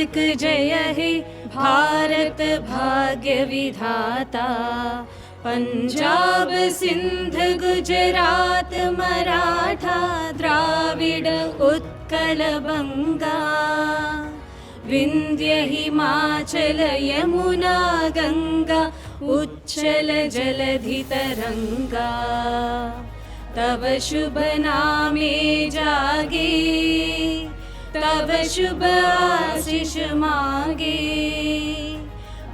नायक जय हे भारत भाग्य विधाता। पंजाब सिंध गुजरात मराठा द्राविड उत्कल बंगा। विंध्य हिमाचल यमुना गंगा उच्चल जलधि तरंगा। तव शुभ नामे जागे तव शुभ आशीष मांगे।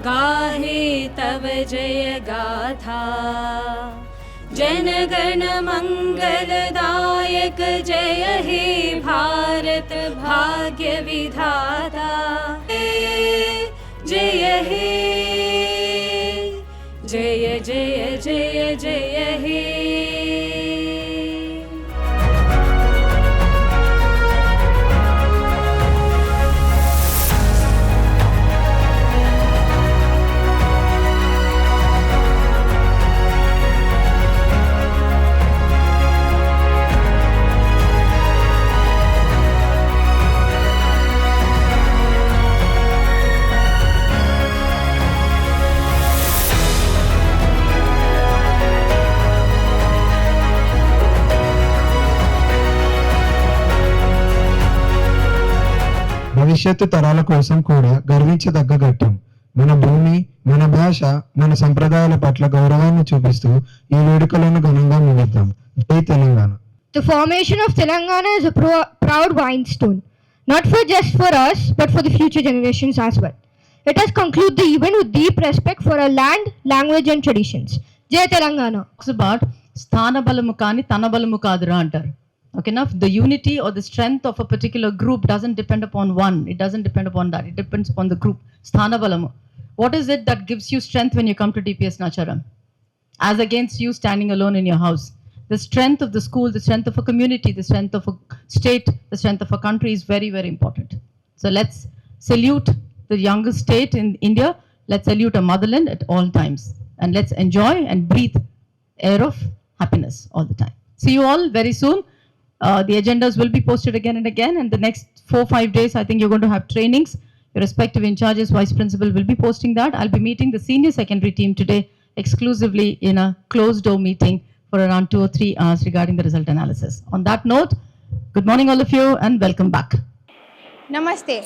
गाहे तव जय गाथा जनगण मंगलदायक जय हे भारत भाग्य विधाता। जय हे जय जय जय जय हे। భవిష్యత్తు తరాల కోసం కూడా గర్వించదగ్గ ఘట్టం. మన భూమి, మన భాష, మన సంప్రదాయాల పట్ల గౌరవాన్ని చూపిస్తూ ఈ వేడుకలను ఘనంగా ముగిద్దాం. జై Telangana. The formation of Telangana is a proud milestone, not just for us, but for the future generations as well. Let us conclude the event with deep respect for our land, language and traditions. Jai Telangana. It's about sthana balamu kani tana balamu kadra antaru. Okay, enough. The unity or the strength of a particular group doesn't depend upon one. It doesn't depend upon that. It depends upon the group. Sthana balamu. What is it that gives you strength when you come to DPS Nacharam? As against you standing alone in your house. The strength of the school, the strength of a community, the strength of a state, the strength of a country is very, very important. So let's salute the youngest state in India. Let's salute our motherland at all times. And let's enjoy and breathe air of happiness all the time. See you all very soon. The agendas will be posted again and again, and the next 4-5 days I think you're going to have trainings. Your respective in charges, vice principal will be posting that. I'll be meeting the senior secondary team today exclusively in a closed door meeting for around 2 or 3 hours regarding the result analysis. On that note, good morning all of you and welcome back. నమస్తే,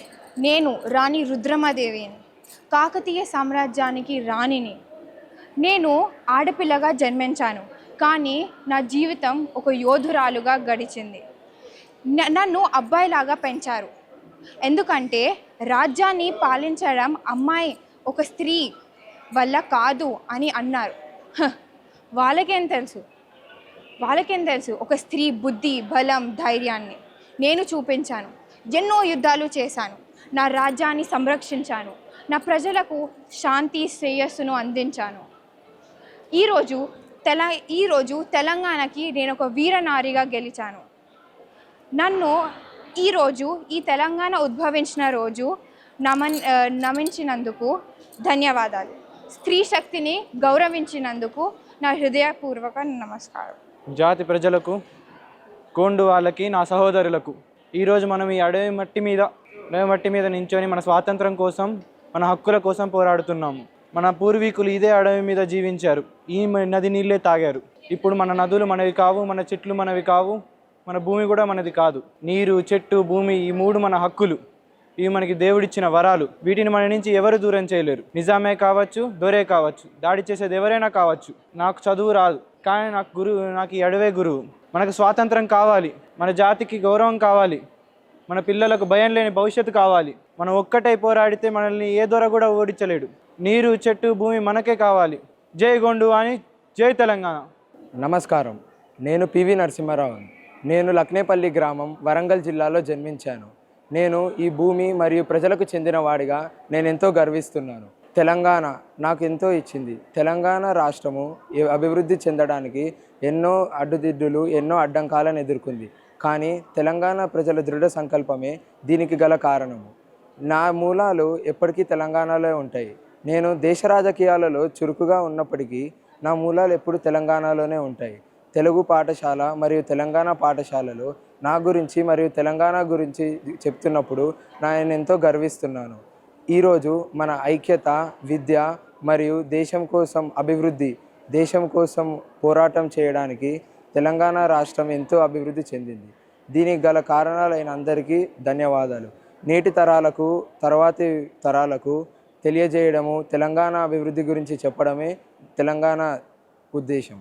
నేను రాణి రుద్రమాదేవిని, కాకతీయ సామ్రాజ్యానికి రాణిని. నేను ఆడపిల్లగా జన్మించాను, కానీ నా జీవితం ఒక యోధురాలుగా గడిచింది. నన్ను అబ్బాయిలాగా పెంచారు, ఎందుకంటే రాజ్యాన్ని పాలించడం అమ్మాయి ఒక స్త్రీ వల్ల కాదు అని అన్నారు. వాళ్ళకేం తెలుసు ఒక స్త్రీ బుద్ధి, బలం, ధైర్యాన్ని నేను చూపించాను. ఎన్నో యుద్ధాలు చేశాను, నా రాజ్యాన్ని సంరక్షించాను, నా ప్రజలకు శాంతి శ్రేయస్సును అందించాను. ఈరోజు తెలంగాణకి నేను ఒక వీరనారిగా గెలిచాను. నన్ను ఈరోజు ఈ తెలంగాణ ఉద్భవించిన రోజు నమించినందుకు ధన్యవాదాలు. స్త్రీ శక్తిని గౌరవించినందుకు నా హృదయపూర్వక నమస్కారం. జాతి ప్రజలకు, కోండు వాళ్ళకి, నా సహోదరులకు, ఈరోజు మనం ఈ అడవి మట్టి మీద నించొని మన స్వాతంత్రం కోసం, మన హక్కుల కోసం పోరాడుతున్నాము. మన పూర్వీకులు ఇదే అడవి మీద జీవించారు, ఈ నది నీళ్ళే తాగారు. ఇప్పుడు మన నదులు మనవి కావు, మన చెట్లు మనవి కావు, మన భూమి కూడా మనది కాదు. నీరు, చెట్టు, భూమి ఈ 3 మన హక్కులు. ఇవి మనకి దేవుడిచ్చిన వరాలు. వీటిని మన నుంచి ఎవరు దూరం చేయలేరు. నిజామే కావచ్చు, దొరే కావచ్చు, దాడి చేసేది ఎవరైనా కావచ్చు. నాకు చదువు రాదు, కానీ నాకు ఈ అడవే గురువు. మనకు స్వాతంత్రం కావాలి, మన జాతికి గౌరవం కావాలి, మన పిల్లలకు భయం లేని భవిష్యత్తు కావాలి. మనం ఒక్కటై పోరాడితే మనల్ని ఏ దొర కూడా ఓడించలేడు. నీరు, చెట్టు, భూమి మనకే కావాలి. జై గోండు అని, జై తెలంగాణ. నమస్కారం, నేను పివి నరసింహారావు. నేను లక్నేపల్లి గ్రామం, వరంగల్ జిల్లాలో జన్మించాను. నేను ఈ భూమి మరియు ప్రజలకు చెందిన వాడిగా నేను ఎంతో గర్విస్తున్నాను. తెలంగాణ నాకు ఎంతో ఇచ్చింది. తెలంగాణ రాష్ట్రము అభివృద్ధి చెందడానికి ఎన్నో అడ్డుదిడ్డులు, ఎన్నో అడ్డంకాలను ఎదుర్కొంది. కానీ తెలంగాణ ప్రజల దృఢ సంకల్పమే దీనికి గల కారణము. నా మూలాలు ఎప్పటికీ తెలంగాణలో ఉంటాయి. నేను దేశ రాజకీయాలలో చురుకుగా ఉన్నప్పటికీ నా మూలాలు ఎప్పుడు తెలంగాణలోనే ఉంటాయి. తెలుగు పాఠశాల మరియు తెలంగాణ పాఠశాలలో నా గురించి మరియు తెలంగాణ గురించి చెప్తున్నప్పుడు నేను ఎంతో గర్విస్తున్నాను. ఈరోజు మన ఐక్యత, విద్య మరియు దేశం కోసం అభివృద్ధి, దేశం కోసం పోరాటం చేయడానికి తెలంగాణ రాష్ట్రం ఎంతో అభివృద్ధి చెందింది. దీనికి గల కారణాలైన అందరికీ ధన్యవాదాలు. నేటి తరాలకు, తర్వాతి తరాలకు తెలియజేయడము, తెలంగాణ అభివృద్ధి గురించి చెప్పడమే తెలంగాణ ఉద్దేశం.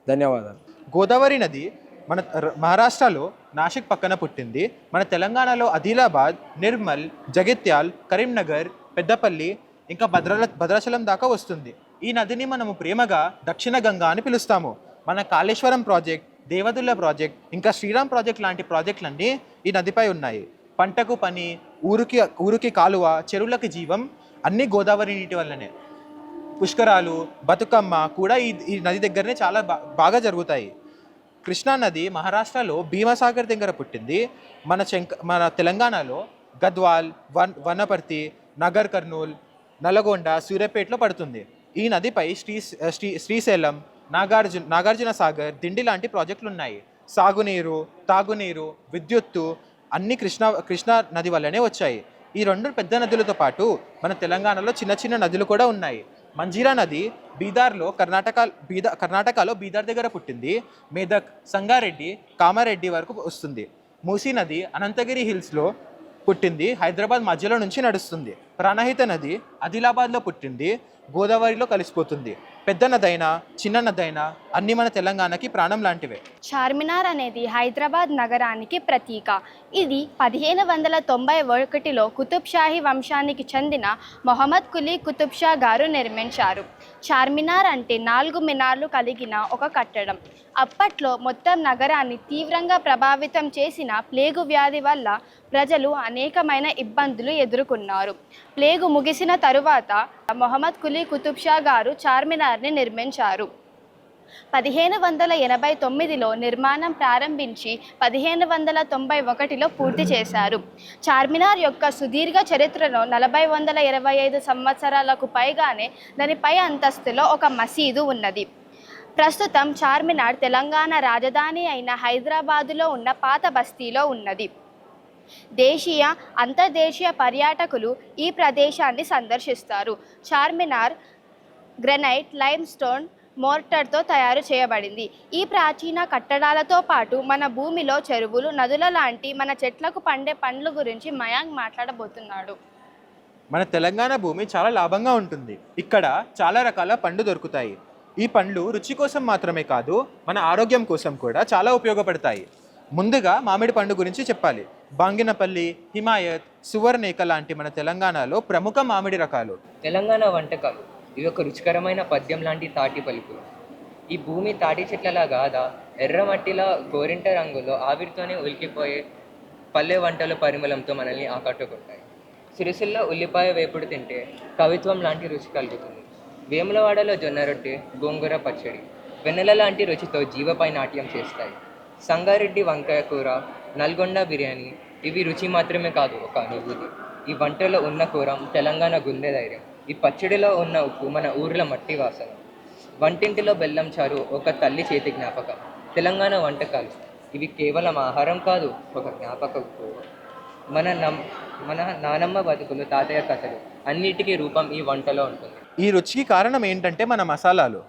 ధన్యవాదాలు. గోదావరి నది మన మహారాష్ట్రలో నాసిక్ పక్కన పుట్టింది. మన తెలంగాణలో ఆదిలాబాద్, నిర్మల్, జగిత్యాల్, కరీంనగర్, పెద్దపల్లి ఇంకా భద్రాచలం దాకా వస్తుంది. ఈ నదిని మనము ప్రేమగా దక్షిణ గంగా అని పిలుస్తాము. మన కాళేశ్వరం ప్రాజెక్ట్, దేవదుల్ల ప్రాజెక్ట్, ఇంకా శ్రీరామ్ ప్రాజెక్ట్ లాంటి ప్రాజెక్టులన్నీ ఈ నదిపై ఉన్నాయి. పంటకు పని, ఊరికి కాలువ, చెరువులకి జీవం అన్నీ గోదావరి నీటి వల్లనే. పుష్కరాలు, బతుకమ్మ కూడా ఈ నది దగ్గరనే చాలా బాగా జరుగుతాయి. కృష్ణా నది మహారాష్ట్రలో భీమసాగర్ దగ్గర పుట్టింది. మన తెలంగాణలో గద్వాల్, వనపర్తి, నగర్ కర్నూల్, నల్గొండ, సూర్యాపేటలో పడుతుంది. ఈ నదిపై శ్రీశైలం, నాగార్జున సాగర్, దిండి లాంటి ప్రాజెక్టులు ఉన్నాయి. సాగునీరు, తాగునీరు, విద్యుత్తు అన్నీ కృష్ణా నది వల్లనే వచ్చాయి. ఈ రెండు పెద్ద నదులతో పాటు మన తెలంగాణలో చిన్న చిన్న నదులు కూడా ఉన్నాయి. మంజీరా నది బీదార్లో కర్ణాటకలో బీదార్ దగ్గర పుట్టింది. మేదక్, సంగారెడ్డి, కామారెడ్డి వరకు వస్తుంది. మూసీ నది అనంతగిరి హిల్స్లో పుట్టింది. హైదరాబాద్ మధ్యలో నుంచి నడుస్తుంది. ప్రాణహిత నది ఆదిలాబాద్లో పుట్టింది. గోదావరిలో కలిసిపోతుంది. పెద్ద నదైనా చిన్న నదైనా అన్నీ మన తెలంగాణకి ప్రాణం లాంటివే. చార్మినార్ అనేది హైదరాబాద్ నగరానికి ప్రతీక. ఇది 1591లో కుతుబ్ షాహీ వంశానికి చెందిన మొహమ్మద్ కులీ కుతుబ్ షా గారు నిర్మించారు. చార్మినార్ అంటే 4 మినార్లు కలిగిన ఒక కట్టడం. అప్పట్లో మొత్తం నగరాన్ని తీవ్రంగా ప్రభావితం చేసిన ప్లేగు వ్యాధి వల్ల ప్రజలు అనేకమైన ఇబ్బందులు ఎదుర్కొన్నారు. ప్లేగు ముగిసిన తరువాత మొహమ్మద్ కులీ కుతుబ్ షా గారు చార్మినార్ని నిర్మించారు. 1589లో నిర్మాణం ప్రారంభించి 1591లో పూర్తి చేశారు. చార్మినార్ యొక్క సుదీర్ఘ చరిత్రలో 425 సంవత్సరాలకు పైగానే దానిపై అంతస్తులో ఒక మసీదు ఉన్నది. ప్రస్తుతం చార్మినార్ తెలంగాణ రాజధాని అయిన హైదరాబాదులో ఉన్న పాత బస్తీలో ఉన్నది. దేశీయ, అంతర్దేశీయ పర్యాటకులు ఈ ప్రదేశాన్ని సందర్శిస్తారు. చార్మినార్ గ్రెనైట్, లైమ్స్టోన్, మోర్టర్తో తయారు చేయబడింది. ఈ ప్రాచీన కట్టడాలతో పాటు మన భూమిలో చెరువులు, నదుల లాంటి మన చెట్లకు పండే పండ్ల గురించి మయాంక్ మాట్లాడబోతున్నాడు. మన తెలంగాణ భూమి చాలా లాభంగా ఉంటుంది. ఇక్కడ చాలా రకాల పండ్లు దొరుకుతాయి. ఈ పండ్లు రుచి కోసం మాత్రమే కాదు, మన ఆరోగ్యం కోసం కూడా చాలా ఉపయోగపడతాయి. ముందుగా మామిడి పండు గురించి చెప్పాలి. బాంగినపల్లి, హిమాయత్, సువర్ణేక లాంటి మన తెలంగాణలో ప్రముఖ మామిడి రకాలు. తెలంగాణ వంటకాలు ఇవి ఒక రుచికరమైన పద్యం లాంటి తాటి పలుకులు. ఈ భూమి తాటి చెట్లలా కాదా, ఎర్రమట్టిలా గోరింట రంగులో ఆవిరితోనే ఉలికిపోయే పల్లె వంటల పరిమళంతో మనల్ని ఆకట్టుకుంటాయి. సిరిసిల్ల ఉల్లిపాయ వేపుడు తింటే కవిత్వం లాంటి రుచి కలుగుతుంది. వేములవాడలో జొన్న రొట్టె, గోంగూర పచ్చడి వెన్నెల లాంటి రుచితో జీవపై నాట్యం చేస్తాయి. సంగారెడ్డి వంకాయ కూర, నల్గొండ బిర్యానీ ఇవి రుచి మాత్రమే కాదు, ఒక అనుభూతి. ఈ వంటలో ఉన్న కూర తెలంగాణ గుండె ధైర్యం. ఈ పచ్చడిలో ఉన్న ఉప్పు మన ఊర్ల మట్టి వాసన. వంటింటిలో బెల్లం చారు ఒక తల్లి చేతి జ్ఞాపకం. తెలంగాణ వంటకాలు ఇవి కేవలం ఆహారం కాదు, ఒక జ్ఞాపకం. మన నానమ్మ బతుకులు, తాతయ్య కథలు అన్నిటికీ రూపం ఈ వంటలో ఉంటుంది. ఈ రుచికి కారణం ఏంటంటే మన మసాలాలు.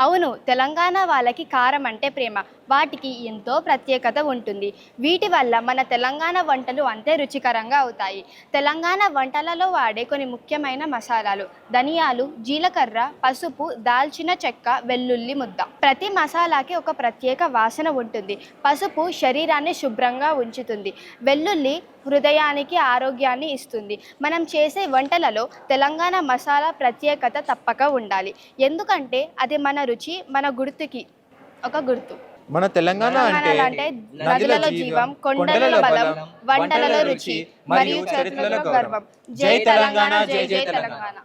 అవును, తెలంగాణ వాళ్ళకి కారం అంటే ప్రేమ. వాటికి ఎంతో ప్రత్యేకత ఉంటుంది. వీటి వల్ల మన తెలంగాణ వంటలు అంతే రుచికరంగా అవుతాయి. తెలంగాణ వంటలలో వాడే కొన్ని ముఖ్యమైన మసాలాలు: ధనియాలు, జీలకర్ర, పసుపు, దాల్చిన చెక్క, వెల్లుల్లి ముద్ద. ప్రతి మసాలాకి ఒక ప్రత్యేక వాసన ఉంటుంది. పసుపు శరీరాన్ని శుభ్రంగా ఉంచుతుంది. వెల్లుల్లి హృదయానికి ఆరోగ్యాన్ని ఇస్తుంది. మనం చేసే వంటలలో తెలంగాణ మసాలా ప్రత్యేకత తప్పక ఉండాలి. ఎందుకంటే అది మన రుచి, మన గుర్తుకి ఒక గుర్తు. మన తెలంగాణ అంటే నదులలో జీవం, కొండలలో బలం, వంటలలో రుచి మరియు చరిత్రలో గర్వం. జై తెలంగాణ, జై జై తెలంగాణ.